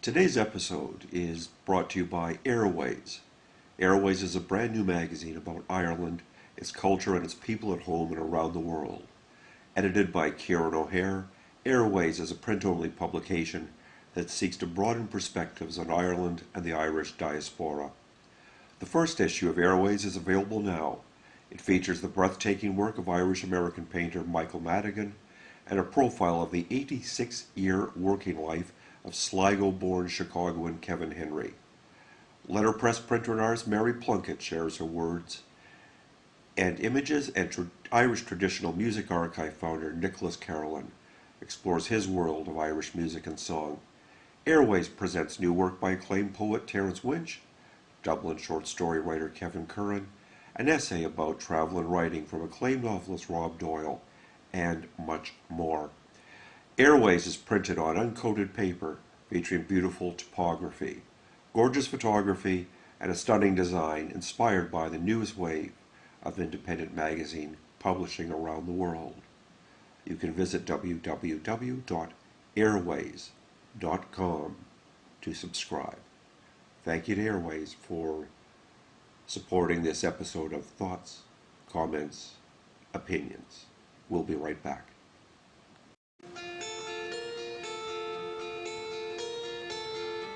Today's episode is brought to you by Airways. Airways is a brand new magazine about Ireland, its culture, and its people at home and around the world. Edited by Kieran O'Hare, Airways is a print-only publication that seeks to broaden perspectives on Ireland and the Irish diaspora. The first issue of Airways is available now. It features the breathtaking work of Irish-American painter Michael Madigan and a profile of the 86-year working life of Sligo-born Chicagoan Kevin Henry. Letterpress printer and artist Mary Plunkett shares her words, and images and Irish traditional music archive founder Nicholas Carolan explores his world of Irish music and song. Airways presents new work by acclaimed poet Terence Winch, Dublin short story writer Kevin Curran, an essay about travel and writing from acclaimed novelist Rob Doyle, and much more. Airways is printed on uncoated paper, featuring beautiful typography, gorgeous photography, and a stunning design inspired by the newest wave of independent magazine publishing around the world. You can visit www.airways.com to subscribe. Thank you to Airways for supporting this episode of Thoughts, Comments, Opinions. We'll be right back.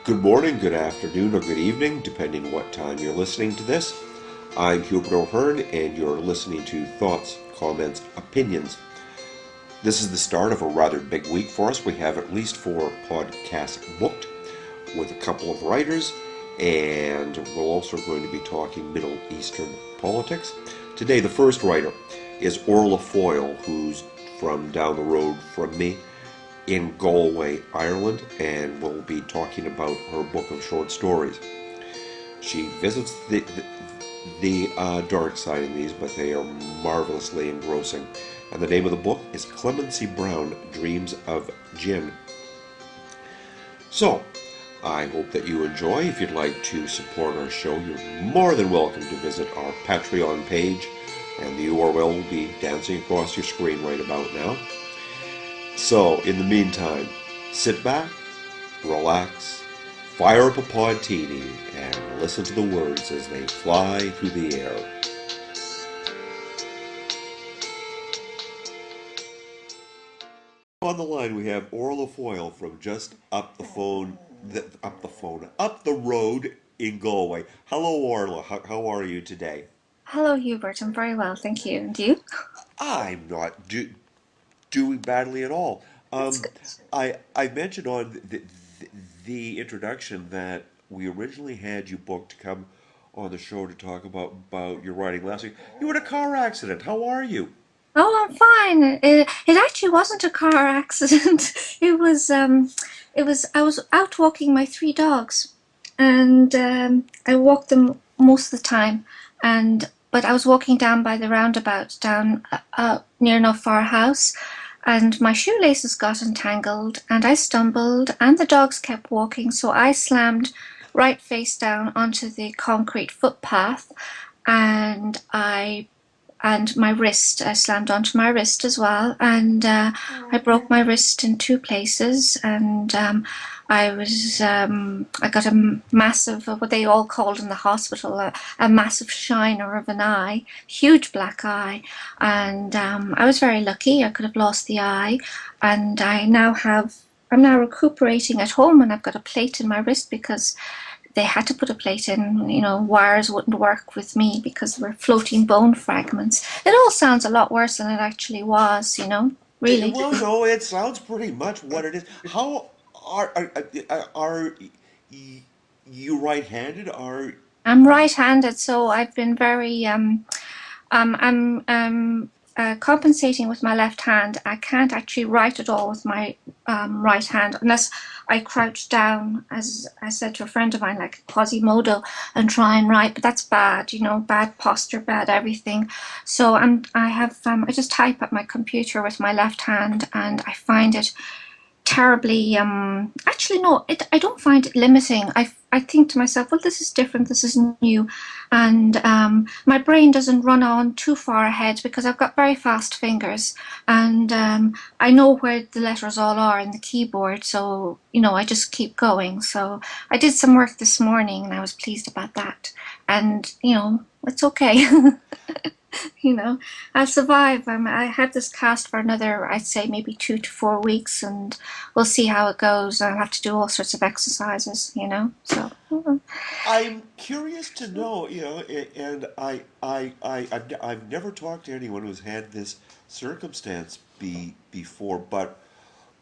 Good morning, good afternoon, or good evening, depending what time you're listening to this. I'm Hubert O'Hearn, and you're listening to Thoughts, Comments, Opinions. This is the start of a rather big week for us. We have at least 4 podcasts booked with a couple of writers, and we're also going to be talking Middle Eastern politics. Today, the first writer is Orfhlaith Foyle, who's from down the road from me in Galway, Ireland, and we'll be talking about her book of short stories. She visits the dark side in these, but they are marvelously engrossing. And the name of the book is Clemency Brown, Dreams of Gin. So, I hope that you enjoy. If you'd like to support our show, you're more than welcome to visit our Patreon page, and the URL will be dancing across your screen right about now. So, in the meantime, sit back, relax, fire up a podtini, and listen to the words as they fly through the air. On the line, we have Orfhlaith Foyle from just up the road in Galway. Hello, Orla. How are you today? Hello, Hubert. I'm very well, thank you. And you? I'm not doing badly at all. That's good. I mentioned on the introduction that we originally had you booked to come on the show to talk about your writing last week. You had a car accident. How are you? Oh, I'm fine. It actually wasn't a car accident. It was. I was out walking my 3 dogs, and I walked them most of the time. But I was walking down by the roundabout down near enough our house, and my shoelaces got entangled, and I stumbled, and the dogs kept walking, so I slammed right face down onto the concrete footpath, and my wrist, I slammed onto my wrist as well, and I broke my wrist in 2 places, and I got a massive, what they all called in the hospital, a massive shiner of an eye, huge black eye, and I was very lucky. I could have lost the eye, and I'm now recuperating at home, and I've got a plate in my wrist because they had to put a plate in. Wires wouldn't work with me because they were floating bone fragments. It all sounds a lot worse than it actually was, really. Well, no, it sounds pretty much what it is. How are you right-handed? I'm right-handed, so I've been very I'm compensating with my left hand. I can't actually write at all with my right hand unless I crouch down, as I said to a friend of mine, like Quasimodo, and try and write. But that's bad, bad posture, bad everything. So I just type at my computer with my left hand, and I find it terribly actually no, I don't find it limiting. I think to myself, well, this is different, this is new, and my brain doesn't run on too far ahead because I've got very fast fingers, and I know where the letters all are in the keyboard, so I just keep going. So I did some work this morning and I was pleased about that, and it's okay. you know, I'll survive. I had this cast for another, I'd say maybe 2 to 4 weeks, and we'll see how it goes. I'll have to do all sorts of exercises. So, I'm curious to know, and I've never talked to anyone who's had this circumstance before, but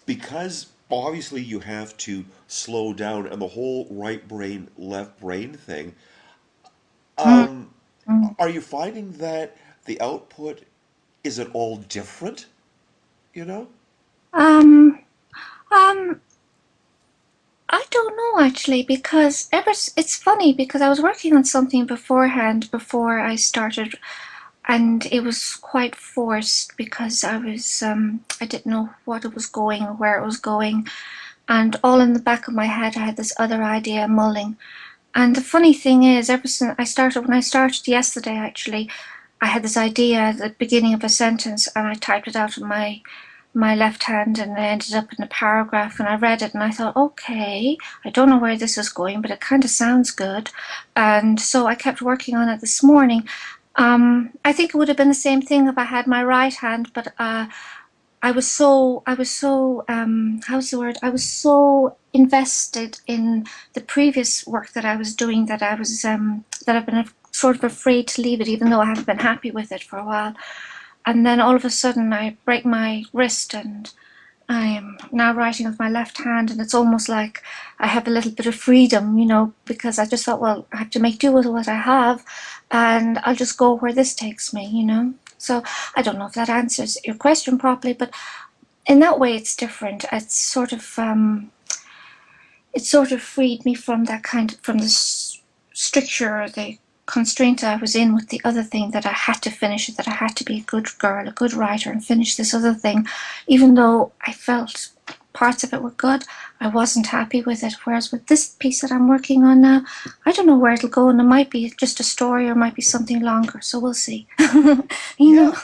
because obviously you have to slow down and the whole right brain, left brain thing, mm, um, mm. are you finding that the output is it all different? You know? Um, um, I don't know actually because it's funny because I was working on something beforehand before I started, and it was quite forced because I didn't know what it was going or where it was going, and all in the back of my head I had this other idea mulling. And the funny thing is, ever since when I started yesterday actually, I had this idea at the beginning of a sentence and I typed it out in my left hand, and it ended up in a paragraph, and I read it and I thought, okay, I don't know where this is going, but it kind of sounds good. And so I kept working on it this morning. I think it would have been the same thing if I had my right hand, but how's the word? I was so invested in the previous work that I was doing that that I've been sort of afraid to leave it, even though I haven't been happy with it for a while. And then all of a sudden I break my wrist and I'm now writing with my left hand, and it's almost like I have a little bit of freedom, because I just thought, well, I have to make do with what I have, and I'll just go where this takes me. So I don't know if that answers your question properly, but in that way, it's different. It sort of freed me from from the stricture, or the constraint I was in with the other thing, that I had to finish it, that I had to be a good girl, a good writer, and finish this other thing. Even though I felt parts of it were good, I wasn't happy with it. Whereas with this piece that I'm working on now, I don't know where it'll go, and it might be just a story or it might be something longer. So we'll see. you know?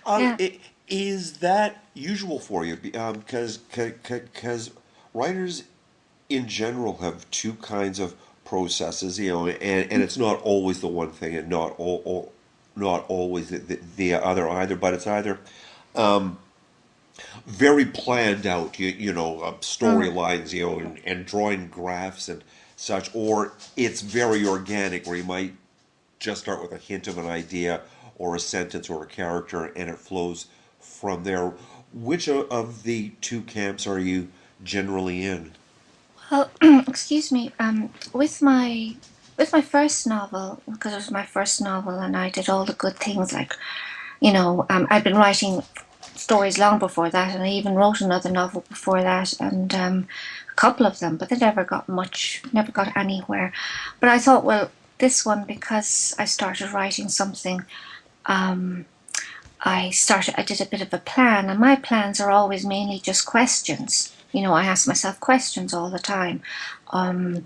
Yeah. Yeah. Is that usual for you? Because writers in general have two kinds of processes, and it's not always the one thing, and not always the other either. But it's either um, very planned out, Mm. storylines, and drawing graphs and such, or it's very organic, where you might just start with a hint of an idea or a sentence or a character, and it flows from there. Which of the two camps are you generally in? Well, excuse me. With my first novel, because it was my first novel, and I did all the good things, like I'd been writing stories long before that, and I even wrote another novel before that, and a couple of them, but they never got anywhere. But I thought, well, this one, because I started writing something, um, I did a bit of a plan, and my plans are always mainly just questions. I ask myself questions all the time. Um,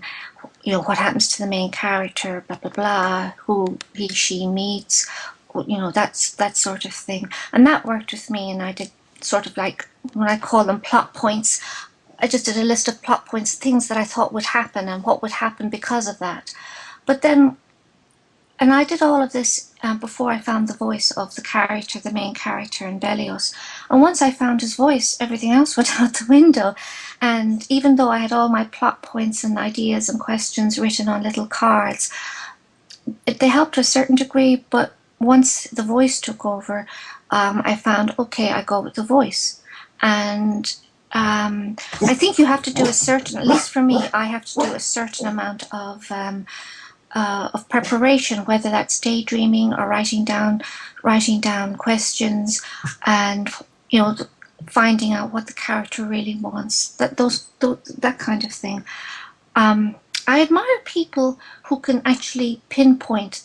what happens to the main character, blah, blah, blah, who he, she meets, that's that sort of thing. And that worked with me, and I did sort of like, when I call them plot points, I just did a list of plot points, things that I thought would happen and what would happen because of that. But then and I did all of this before I found the voice of the main character in Belios. And once I found his voice, everything else went out the window. And even though I had all my plot points and ideas and questions written on little cards, they helped to a certain degree. But once the voice took over, I found, okay, I go with the voice. And I think you have to do at least for me, I have to do a certain amount of preparation, whether that's daydreaming or writing down questions, and finding out what the character really wants. That kind of thing. I admire people who can actually pinpoint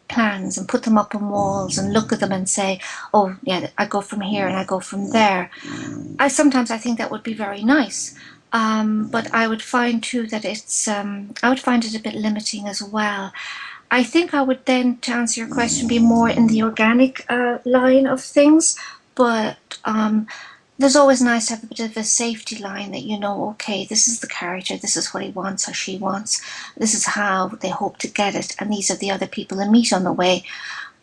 plans and put them up on walls and look at them and say, oh yeah, I go from here and I go from there. I think that would be very nice. But I would find too that I would find it a bit limiting as well. I think I would then, to answer your question, be more in the organic line of things. But there's always nice to have a bit of a safety line that okay, this is the character, this is what he wants or she wants, this is how they hope to get it, and these are the other people they meet on the way.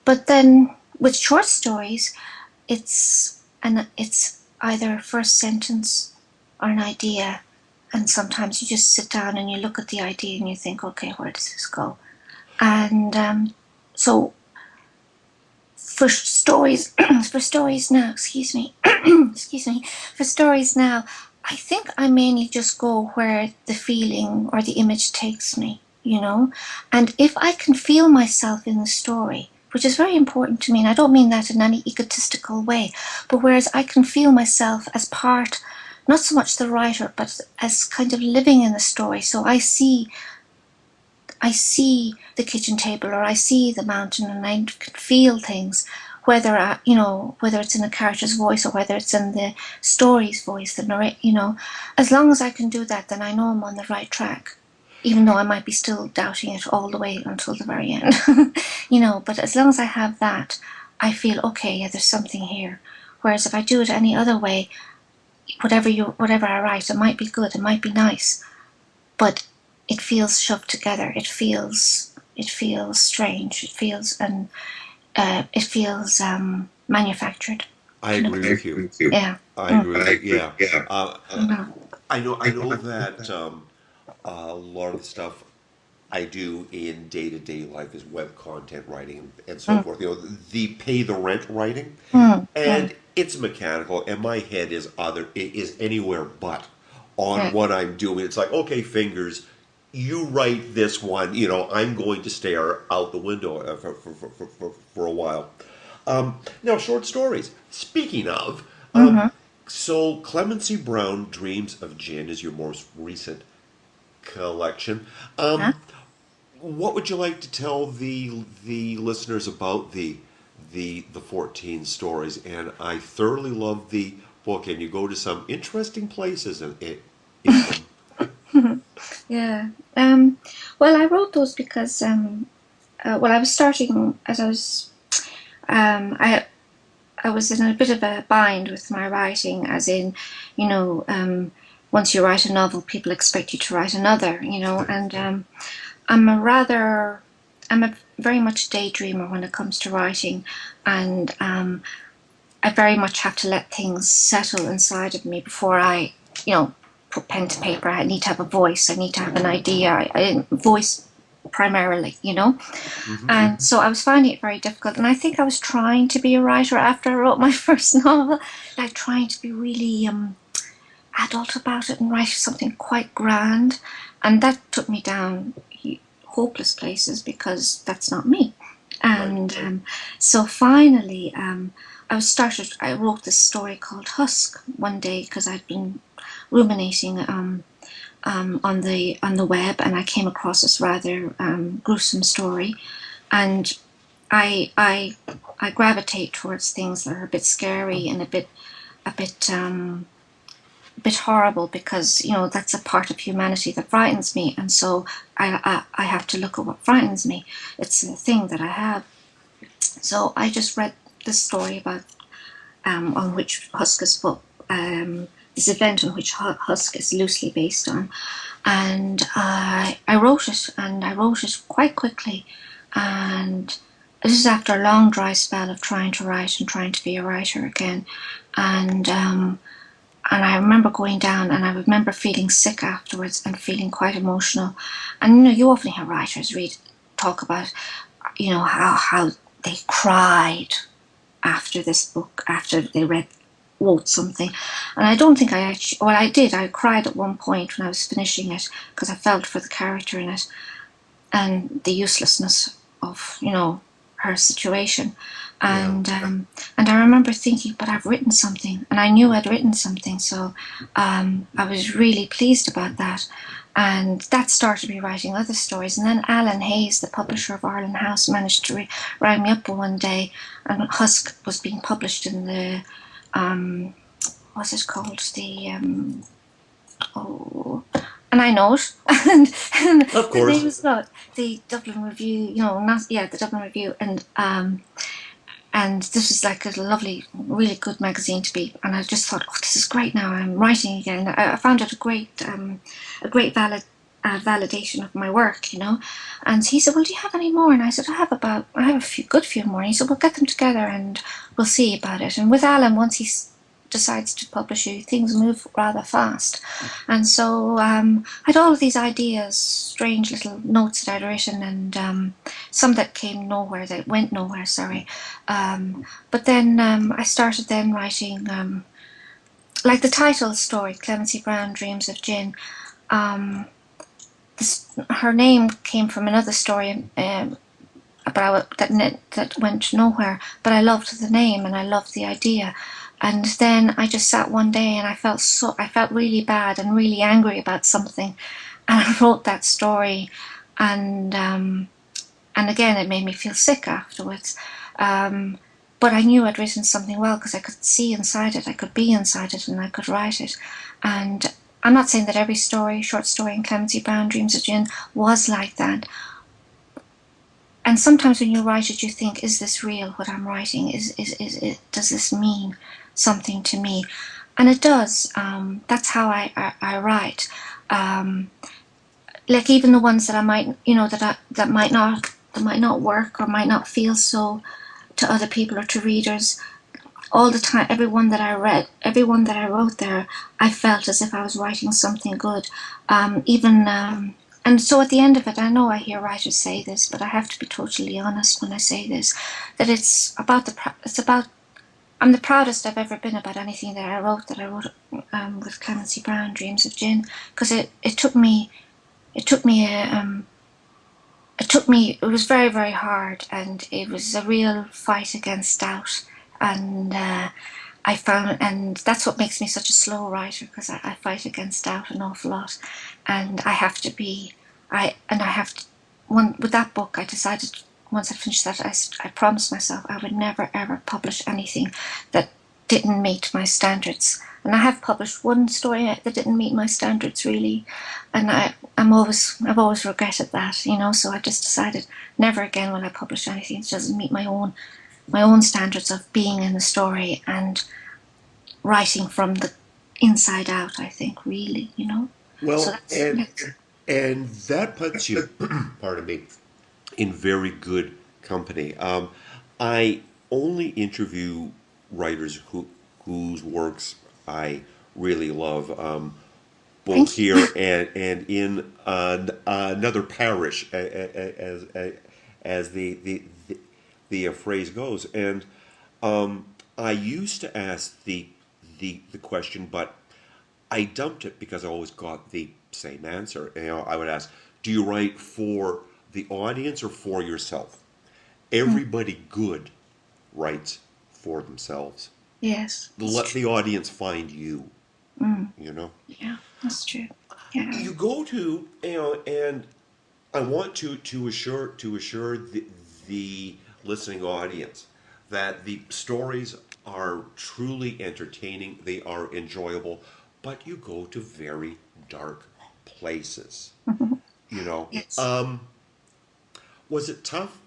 But then with short stories, it's either a first sentence or an idea, and sometimes you just sit down and you look at the idea and you think, okay, where does this go? And so for stories now, excuse me, for stories now, I think I mainly just go where the feeling or the image takes me, and if I can feel myself in the story, which is very important to me, and I don't mean that in any egotistical way, but whereas I can feel myself as part, not so much the writer, but as kind of living in the story. So I see the kitchen table, or I see the mountain, and I can feel things, whether it's in a character's voice or whether it's in the story's voice, the narrate. As long as I can do that, then I know I'm on the right track, even though I might be still doubting it all the way until the very end. But as long as I have that, I feel okay. Yeah, there's something here. Whereas if I do it any other way, whatever I write, it might be good, it might be nice, but it feels shoved together. It feels strange. It feels manufactured. I agree with you. Yeah. I agree with you. Yeah. I know that a lot of the stuff I do in day-to-day life is web content writing and so forth. The pay the rent writing, and it's mechanical, and my head is anywhere but on what I'm doing. It's like, okay, fingers, you write this one. I'm going to stare out the window for a while. Now, short stories. Speaking of, so Clemency Brown Dreams of Gin is your most recent collection. What would you like to tell the listeners about the 14 stories? And I thoroughly love the book, and you go to some interesting places in them. Yeah. Well, I wrote those because I was starting as I was in a bit of a bind with my writing, as in, once you write a novel, people expect you to write another, and I'm a very much daydreamer when it comes to writing, and I very much have to let things settle inside of me before I, put pen to paper. I need to have a voice. I need to have an idea. I voice primarily, and so I was finding it very difficult. And I think I was trying to be a writer after I wrote my first novel, like trying to be really adult about it and write something quite grand, and that took me down hopeless places because that's not me. And so finally, I wrote this story called Husk one day because I'd been ruminating on the web, and I came across this rather gruesome story, and I gravitate towards things that are a bit scary and a bit horrible, because that's a part of humanity that frightens me, and so I have to look at what frightens me. It's a thing that I have. So I just read this story about on which Husk is this event on which Husk is loosely based on, and I wrote it, and I wrote it quite quickly, and this is after a long dry spell of trying to write and trying to be a writer again, and I remember going down, and I remember feeling sick afterwards and feeling quite emotional. And you often hear writers talk about how they cried after this book, after they wrote something. And I don't think I did. I cried at one point when I was finishing it because I felt for the character in it and the uselessness of her situation. Yeah. And I remember thinking, but I've written something, and I knew I'd written something, so I was really pleased about that. And that started me writing other stories. And then Alan Hayes, the publisher of Arlen House, managed to ring me up one day, and Husk was being published in the what's it called? And I know it. and Of course. The name is not the Dublin Review. The Dublin Review, and this was like a lovely, really good magazine to be. And I just thought, oh, this is great. Now I'm writing again. I found it a great validation of my work, And he said, well, do you have any more? And I said, I have a good few more. And he said, well, get them together and we'll see about it. And with Alan, once he decides to publish you, things move rather fast. And so I had all of these ideas, strange little notes that I'd written, and some that went nowhere, sorry. But then I started then writing, like the title story, Clemency Brown Dreams of Gin. Her name came from another story that went nowhere, but I loved the name and I loved the idea. And then I just sat one day and I felt really bad and really angry about something, and I wrote that story, and again it made me feel sick afterwards. But I knew I'd written something well because I could see inside it, I could be inside it, and I could write it. And I'm not saying that every short story in Clemency Brown Dreams of Gin was like that. And sometimes when you write it, you think, is this real, what I'm writing? Does this mean something to me? And it does. That's how I write. Like even the ones that I might, that might not work or might not feel so to other people or to readers. All the time, everyone that I wrote there, I felt as if I was writing something good. And so at the end of it, I know I hear writers say this, but I have to be totally honest when I say this, that I'm the proudest I've ever been about anything that I wrote with Clemency Brown, Dreams of Gin, because it was very, very hard, and it was a real fight against doubt. And and that's what makes me such a slow writer, because I fight against doubt an awful lot, and with that book, I decided once I finished that, I promised myself I would never ever publish anything that didn't meet my standards. And I have published one story that didn't meet my standards really, and I've always regretted that, So I just decided never again will I publish anything that doesn't meet my own standards of being in the story and writing from the inside out, I think, really, Well, So and that puts you, pardon me, In very good company. I only interview writers whose works I really love, both here and in another parish, as the phrase goes. And I used to ask the question, but I dumped it because I always got the same answer. I would ask, do you write for the audience or for yourself? Everybody good writes for themselves. Yes. Let the audience find you. Yeah, that's true. Yeah. You go to, and I want to assure the listening audience that the stories are truly entertaining, they are enjoyable, but you go to very dark places. Yes. Was it tough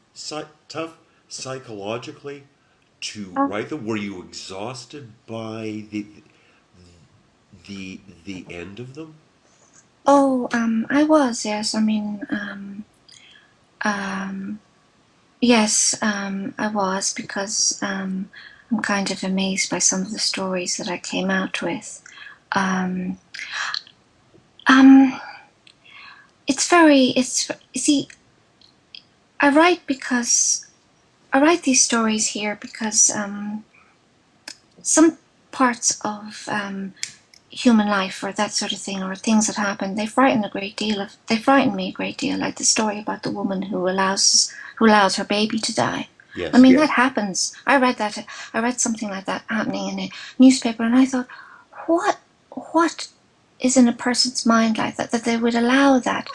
psychologically to write them? Were you exhausted by the end of them? Oh, I was, yes. I mean, yes, I was, because I'm kind of amazed by some of the stories that I came out with. You see, I write these stories here because some parts of human life or that sort of thing, or things that happen, they frighten me a great deal, like the story about the woman who allows her baby to die. Yes. I mean, that happens. I read something like that happening in a newspaper, and I thought, what, what is in a person's mind like that, that they would allow that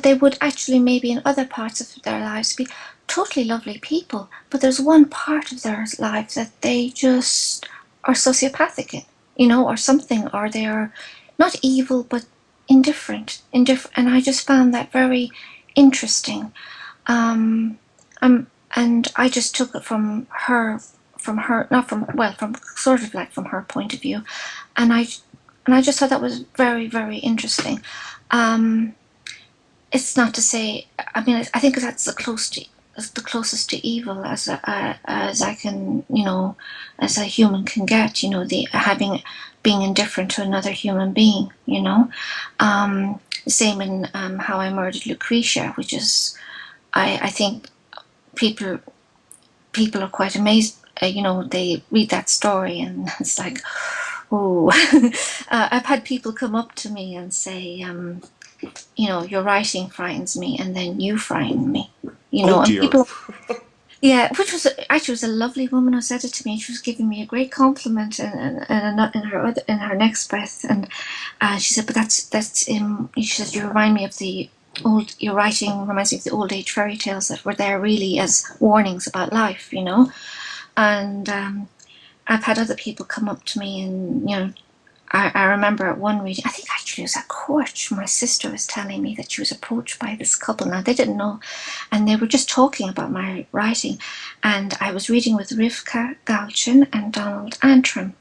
they would actually maybe in other parts of their lives be totally lovely people, but there's one part of their life that they just are sociopathic in, or something, or they are not evil, but indifferent, and I just found that very interesting. Um, and I just took it from her, not from, well, from sort of like from her point of view, and I just thought that was very, very interesting. It's not to say, I mean, I think that's the closest to evil as I can, as a human can get, being indifferent to another human being, same in How I Murdered Lucretia, which is, I think people are quite amazed. They read that story and it's like, oh. I've had people come up to me and say, your writing frightens me, and then you frighten me. Oh And dear. people, yeah, which was actually was a lovely woman who said it to me. She was giving me a great compliment, and in her next breath, and she said, "But that's she said, you remind me of the old. Your writing reminds me of the old age fairy tales that were there really as warnings about life, And I've had other people come up to me, and I remember at one reading, I think actually it was at court, my sister was telling me that she was approached by this couple. Now, they didn't know, and they were just talking about my writing. And I was reading with Rivka Galchin and Donald Antrim.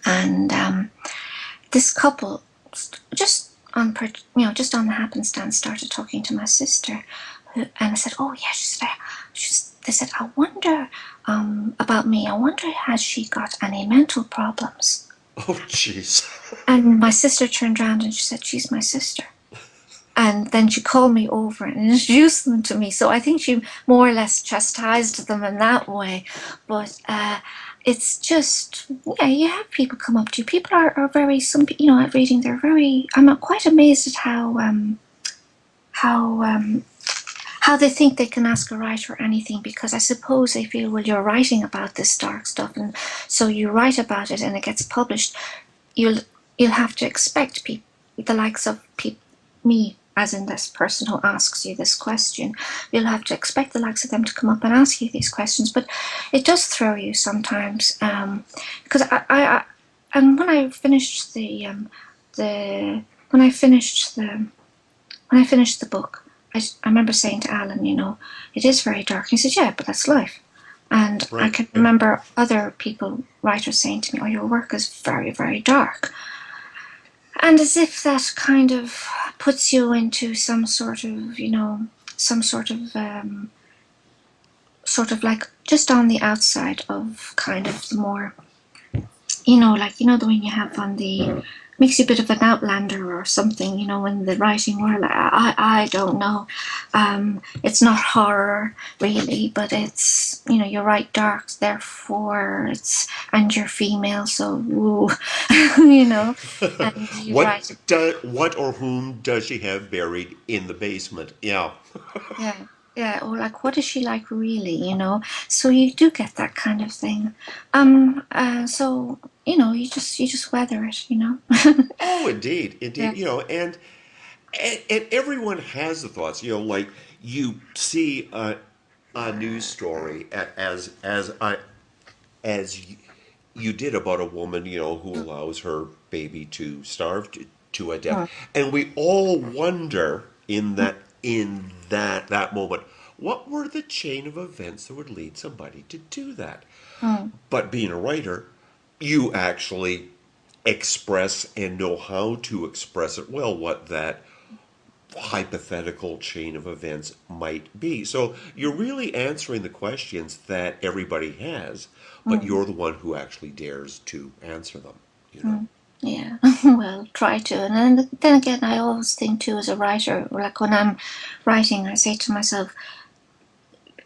And this couple, just on the happenstance, started talking to my sister. And I said, oh, yeah, they said, I wonder about me. I wonder, has she got any mental problems? Oh, jeez. And my sister turned around and she said, she's my sister. And then she called me over and introduced them to me. So I think she more or less chastised them in that way. But it's just, yeah, you have people come up to you. People are very, at reading, I'm quite amazed at how they think they can ask a writer anything, because I suppose they feel, well, you're writing about this dark stuff, and so you write about it and it gets published. You'll have to expect the likes of me, as in this person who asks you this question. You'll have to expect the likes of them to come up and ask you these questions. But it does throw you sometimes, because and when I finished the book, I remember saying to Alan, it is very dark. And he said, yeah, but that's life. And right. I can remember other writers saying to me, oh, your work is very, very dark. And as if that kind of puts you into some sort of like just on the outside of kind of the more, the one you have on the, makes you a bit of an outlander or something, in the writing world. I don't know. It's not horror really, but it's, you write dark, therefore and you're female, so woo, and you what or whom does she have buried in the basement? Yeah. Yeah, or like, what is she like really, So you do get that kind of thing. So, you just weather it, Oh, indeed. Yeah. And everyone has the thoughts, like you see a news story as you did about a woman, who allows her baby to starve to a death. And we all wonder in that moment, what were the chain of events that would lead somebody to do that? But being a writer, you actually express and know how to express it well, what that hypothetical chain of events might be. So you're really answering the questions that everybody has, but you're the one who actually dares to answer them, Yeah, well, try to. And then again, I always think too, as a writer, like when I'm writing, I say to myself,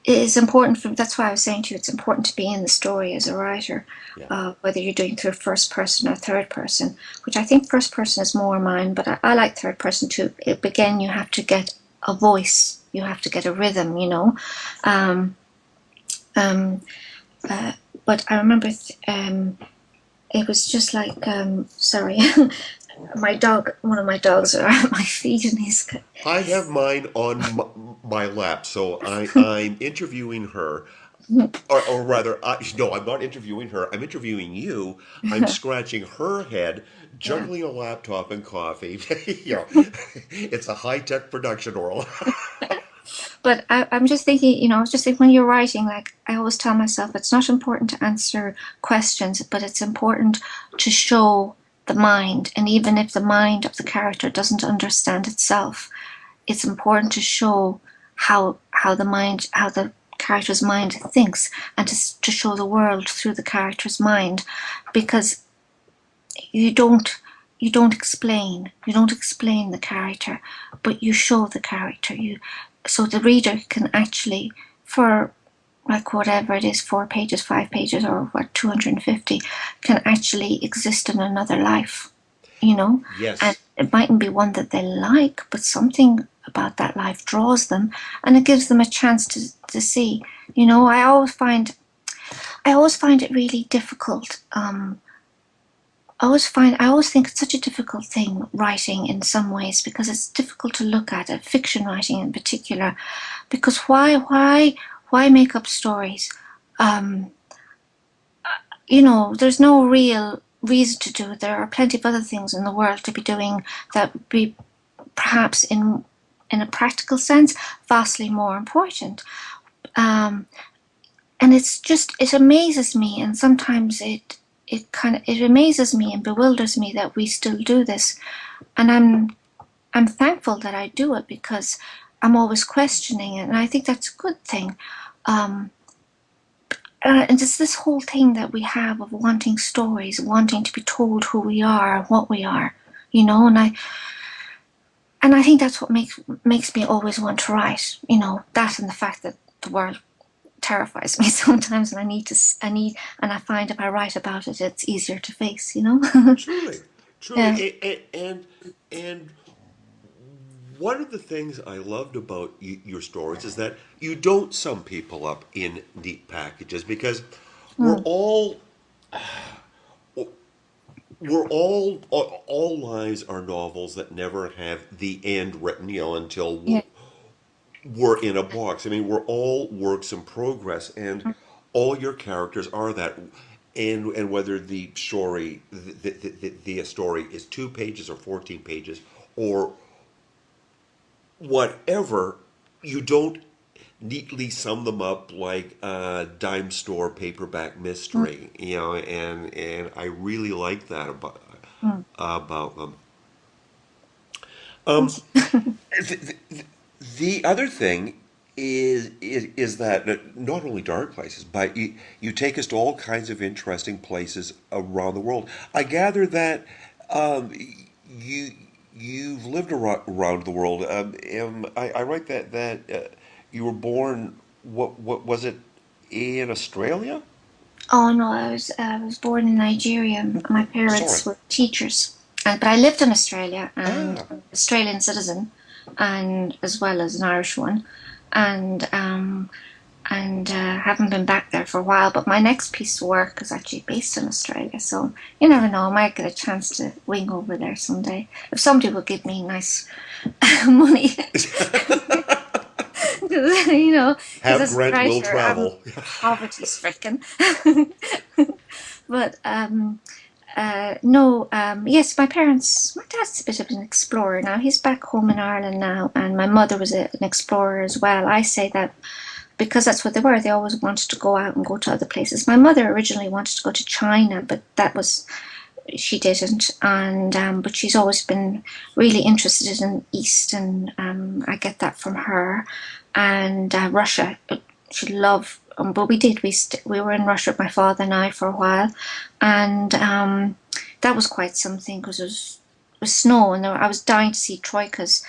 it is important that's why I was saying to you, it's important to be in the story as a writer, whether you're doing through first person or third person, which I think first person is more mine, but I like third person too. Again, you have to get a voice, you have to get a rhythm, Um, but I remember it was just like, sorry, my dog, one of my dogs are at my feet and he's, I have mine on my lap, so I'm interviewing her. Or rather, no, I'm not interviewing her. I'm interviewing you. I'm scratching her head, yeah. juggling a laptop and coffee. It's a high tech production, Oral. But I'm just thinking, I was just thinking when you're writing, like I always tell myself, it's not important to answer questions, but it's important to show the mind. And even if the mind of the character doesn't understand itself, it's important to show how the character's mind thinks, and to show the world through the character's mind, because you don't you don't explain the character, but you show the character. You So the reader can actually, for like whatever it is, 4 pages, 5 pages, or what, 250, can actually exist in another life, and Yes. it mightn't be one that they like, but something about that life draws them, and it gives them a chance to see. I always find it really difficult. I always think it's such a difficult thing, writing, in some ways, because it's difficult to look at it, fiction writing in particular, because why make up stories? Um, there's no real reason to do it. There are plenty of other things in the world to be doing that would be, perhaps in a practical sense, vastly more important. Um, and it amazes me, and sometimes it amazes me and bewilders me that we still do this. And I'm thankful that I do it, because I'm always questioning it, and I think that's a good thing. Um, and it's this whole thing that we have of wanting stories, wanting to be told who we are and what we are, and I think that's what makes me always want to write. That, and the fact that the world terrifies me sometimes, and and I find if I write about it, it's easier to face. Truly, Yeah, truly, and one of the things I loved about your stories is that you don't sum people up in neat packages, because we're mm, all all lives are novels that never have the end written, until yeah, we're in a box. I mean, we're all works in progress, and all your characters are that. And whether the story is 2 pages or 14 pages or whatever, you don't neatly sum them up like a dime store paperback mm, mystery, and I really like that mm. about them. Thank Um, you. the other thing is that not only dark places, but you take us to all kinds of interesting places around the world. I gather that um, you you've lived around the world. I write that you were born. What was it, in Australia? Oh no, I was born in Nigeria. My Sorry. parents were teachers, but I lived in Australia, and Ah, I'm an Australian citizen, and as well as an Irish one, and haven't been back there for a while. But my next piece of work is actually based in Australia, so you never know. I might get a chance to wing over there someday if somebody will give me nice money. Because have as a Grant will writer, I'm travel. poverty stricken. But no, yes, my dad's a bit of an explorer now. He's back home in Ireland now, and my mother was an explorer as well. I say that because that's what they were. They always wanted to go out and go to other places. My mother originally wanted to go to China, but she didn't, and but she's always been really interested in East, and I get that from her. And Russia, she loved. But we did. We were in Russia with my father and I for a while, and that was quite something, because it was snow, and I was dying to see troikas.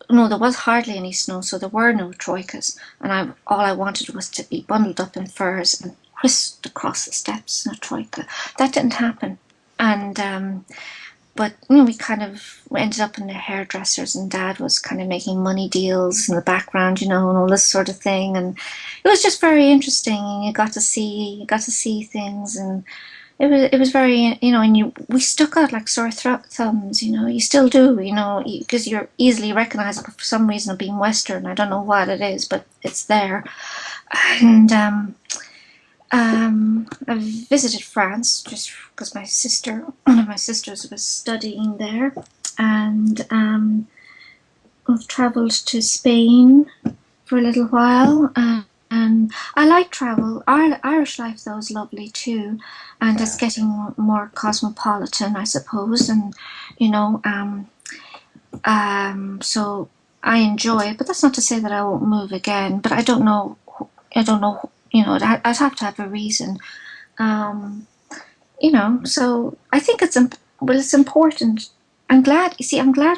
No, there was hardly any snow, so there were no troikas, and all I wanted was to be bundled up in furs and whisked across the steppes in a troika. That didn't happen, and but we ended up in the hairdressers, and Dad was kind of making money deals in the background, and all this sort of thing, and it was just very interesting. And you got to see things, and it was very, and we stuck out like sore thumbs. You still do, because you're easily recognizable for some reason of being Western. I don't know what it is, but it's there. And I visited France just because one of my sisters was studying there, and I've travelled to Spain for a little while, and I like travel. Irish life though is lovely too, and it's getting more cosmopolitan, I suppose, and so I enjoy it. But that's not to say that I won't move again. But I don't know. I'd have to have a reason. So I think it's important. I'm glad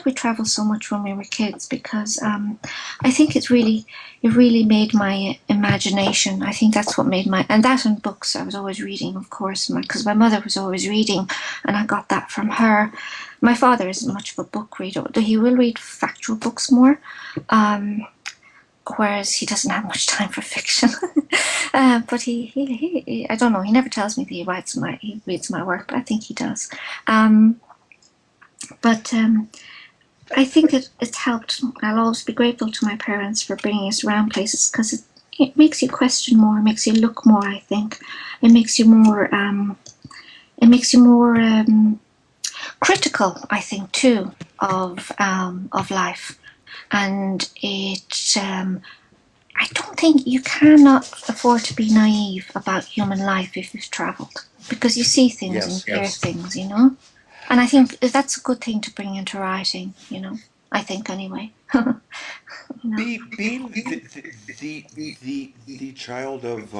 we traveled so much when we were kids, because I think it really made my imagination. I think that's what made and that and books. I was always reading, of course, because my mother was always reading, and I got that from her. My father isn't much of a book reader, though he will read factual books more. Whereas he doesn't have much time for fiction. But he I don't know, he never tells me that he reads my work, but I think he does. But I think it's helped. I'll always be grateful to my parents for bringing us around places, because it makes you question more, makes you look more, I think. It makes you more critical, I think, too, of life. And I don't think you cannot afford to be naive about human life if you've travelled, because you see things and hear things, And I think that's a good thing to bring into writing, I think anyway. Being the child of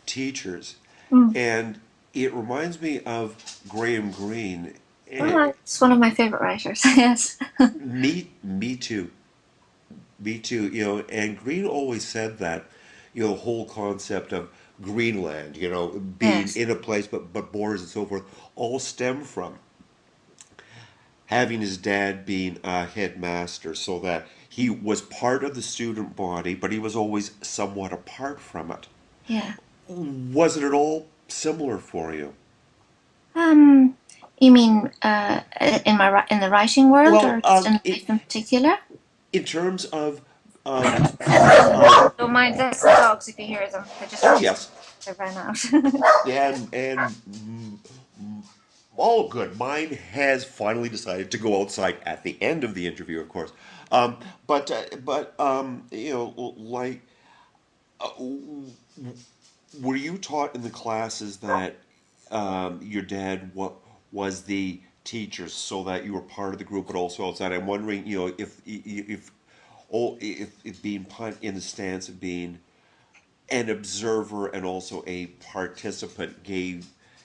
teachers, and it reminds me of Graham Greene. It's one of my favourite writers, yes. Me too. Me too. And Greene always said that, the whole concept of Greenland, being Yes. in a place, but borders and so forth, all stem from having his dad being a headmaster, so that he was part of the student body, but he was always somewhat apart from it. Yeah. Was it at all similar for you? You mean in the writing world, Well, or just in life in particular? in terms of, Don't mind, that's the dogs if you hear them. oh yes, They ran out. and all good. Mine has finally decided to go outside at the end of the interview, of course. Like, uh, were you taught in the classes that your dad was the teacher, so that you were part of the group, but also outside? I'm wondering, if being put in the stance of being an observer and also a participant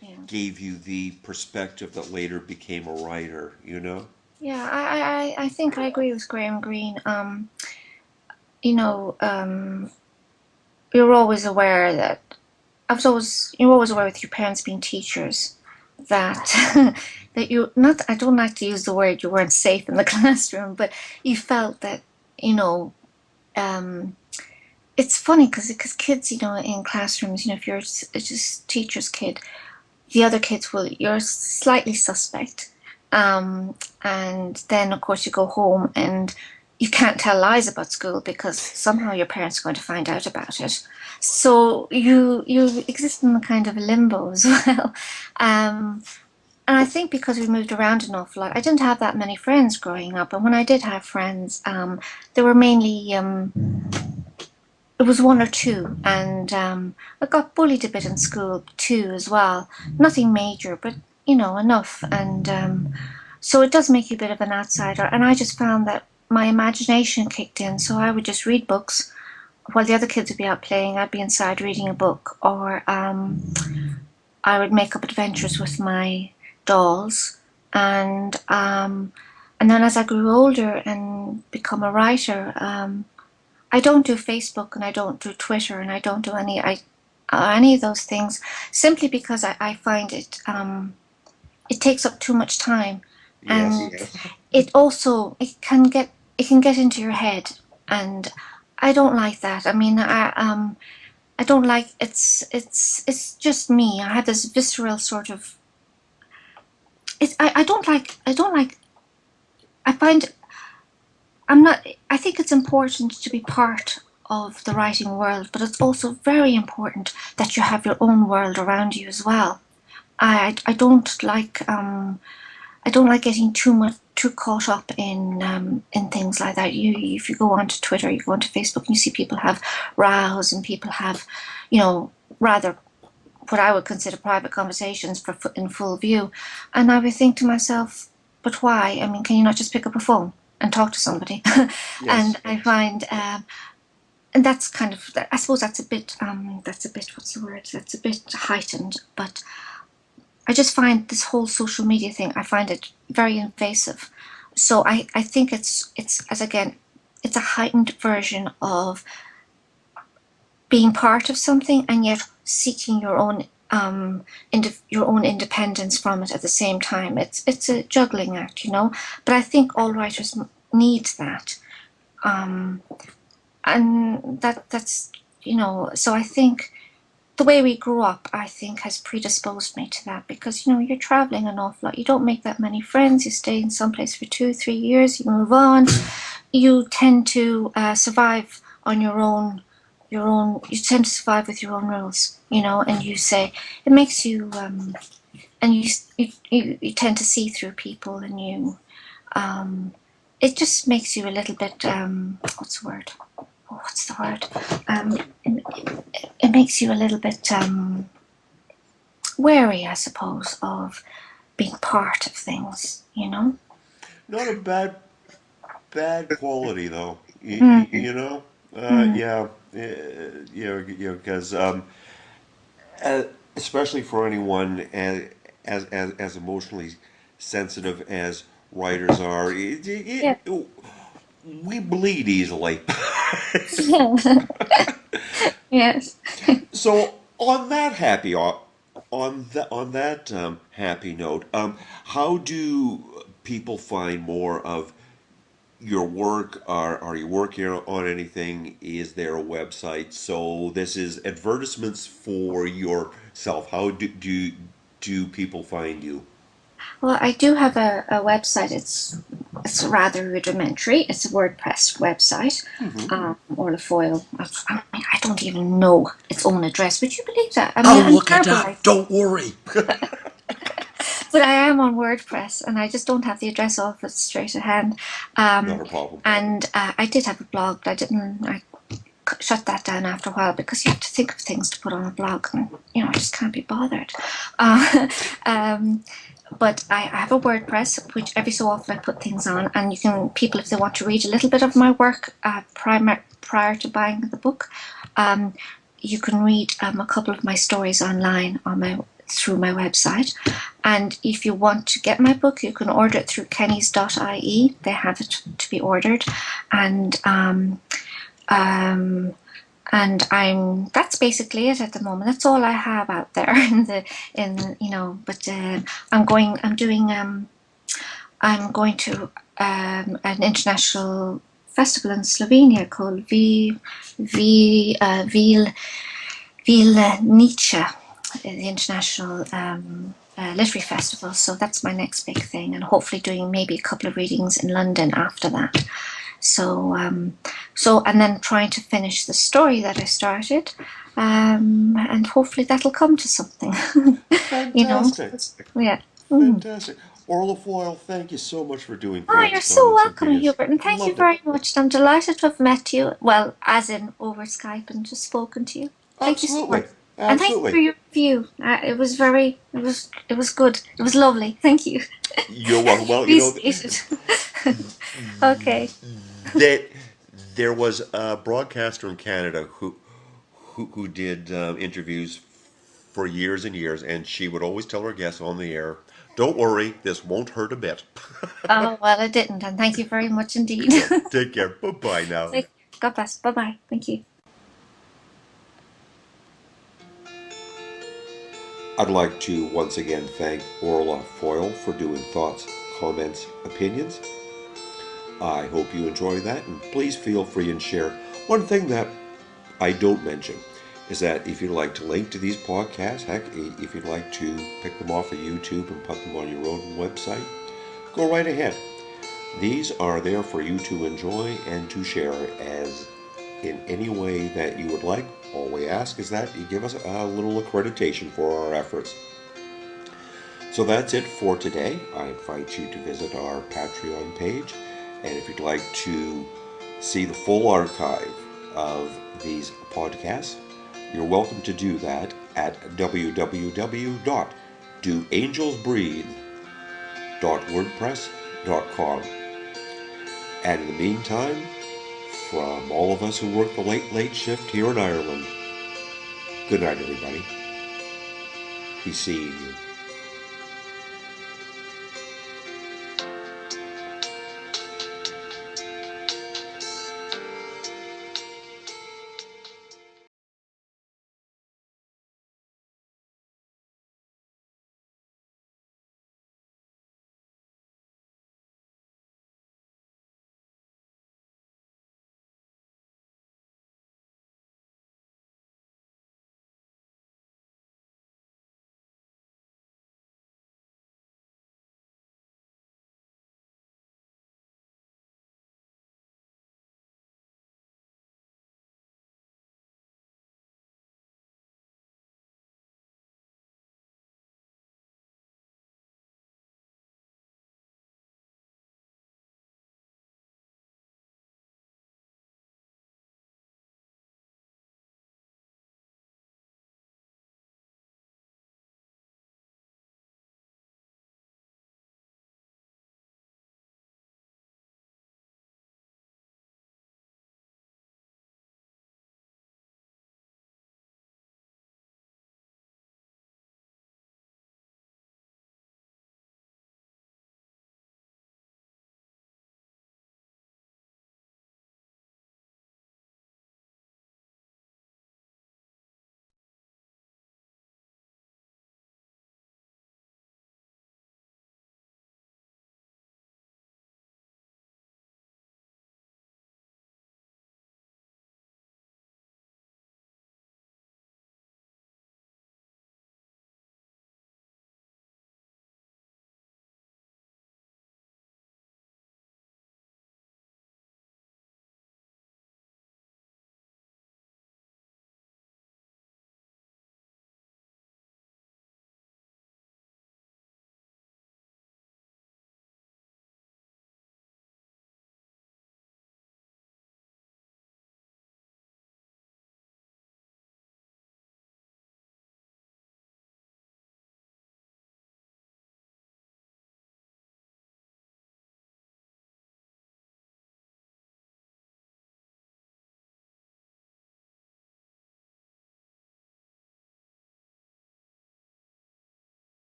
Yeah. gave you the perspective that later became a writer, Yeah, I think I agree with Graham Greene. You know, you're always aware that you're always aware with your parents being teachers that that you not I don't like to use the word you weren't safe in the classroom, but you felt that you know um, it's funny because kids in classrooms, if you're just teacher's kid, the other kids you're slightly suspect, and then of course you go home and you can't tell lies about school because somehow your parents are going to find out about it. So you exist in a kind of a limbo as well. Um, and I think because we moved around an awful lot, I didn't have that many friends growing up. And when I did have friends, they were mainly it was one or two, and I got bullied a bit in school too as well. Nothing major, but enough. And so it does make you a bit of an outsider. And I just found that my imagination kicked in, so I would just read books while the other kids would be out playing. I'd be inside reading a book, or I would make up adventures with my dolls, and then as I grew older and become a writer, I don't do Facebook and I don't do Twitter and I don't do any of those things, simply because I find it takes up too much time Yes. and it can get into your head, and I don't like that. I mean, I don't like it's just me. I have this visceral sort of I don't like I find I'm not I think it's important to be part of the writing world, but it's also very important that you have your own world around you as well. I don't like getting too caught up in things like that. If you go onto Twitter, you go onto Facebook, and you see people have rows, and people have, rather what I would consider private conversations in full view, and I would think to myself, but why? I mean, can you not just pick up a phone and talk to somebody? And Yes. I find, and that's kind of, I suppose that's a bit, what's the word? That's a bit heightened, but I just find this whole social media thing, I find it very invasive. So I think it's as again, it's a heightened version of being part of something and yet seeking your own independence from it at the same time. It's a juggling act, But I think all writers need that, um, and that's So I think the way we grew up, I think, has predisposed me to that because you're traveling an awful lot. You don't make that many friends. You stay in some place for 2 3 years. You move on. You tend to survive on your own. You tend to survive with your own rules. And you say it makes you. And you tend to see through people, and um, it just makes you a little bit. What's the word? What's the word? It makes you a little bit wary, I suppose, of being part of things. Not a bad quality though. Mm, mm, Yeah. Because especially for anyone as emotionally sensitive as writers are, yeah. we bleed easily. Yes. So on that happy note, how do people find more of your work? Are you working on anything? Is there a website? So this is advertisements for yourself. How do people find you? Well, I do have a website. It's rather rudimentary. It's a WordPress website. Hmm. Orfhlaith Foyle. I don't even know its own address. Would you believe that? I mean, I'll I'm look it terrible up. like that. Don't worry. But I am on WordPress, and I just don't have the address of it straight at hand. Not Um, a problem. and I did have a blog, but I didn't. I shut that down after a while because you have to think of things to put on a blog, and I just can't be bothered. Uh, um, but I have a WordPress, which every so often I put things on, and people, if they want to read a little bit of my work prior to buying the book, um, you can read a couple of my stories online through my website. And if you want to get my book, you can order it through kennys.ie. They have it to be ordered, and um, that's basically it at the moment. That's all I have out there but I'm going to an international festival in Slovenia called Nietzsche, the international literary festival. So that's my next big thing, and hopefully doing maybe a couple of readings in London after that. And then trying to finish the story that I started, and hopefully that'll come to something. you know, Fantastic. yeah. Mm. Fantastic. Orla Foyle, thank you so much for doing Oh, you're so correspondence with welcome, me. It's Hubert, and thank you lovely. very much. I'm delighted to have met you. Well, as in over Skype and just spoken to you. Thank you so Absolutely. much, and thank you for Absolutely. your review. It was good. It was lovely. Thank you. You're welcome. Well, Appreciate it. Okay. that there was a broadcaster in Canada who did interviews for years and years, and she would always tell her guests on the air, "Don't worry, this won't hurt a bit." Oh, well, I didn't, and thank you very much indeed. Yeah. Take care. Bye bye now. God bless. Bye bye. Thank you. I'd like to once again thank Orla Foyle for doing Thoughts, comments, opinions. I hope you enjoy that, and please feel free and share. One thing that I don't mention is that if you'd like to link to these podcasts, heck, if you'd like to pick them off of YouTube and put them on your own website, go right ahead. These are there for you to enjoy and to share as in any way that you would like. All we ask is that you give us a little accreditation for our efforts. So that's it for today. I invite you to visit our Patreon page, and if you'd like to see the full archive of these podcasts, you're welcome to do that at www.doangelsbreathe.wordpress.com. And in the meantime, from all of us who work the late shift here in Ireland, good night, everybody. Be seeing you.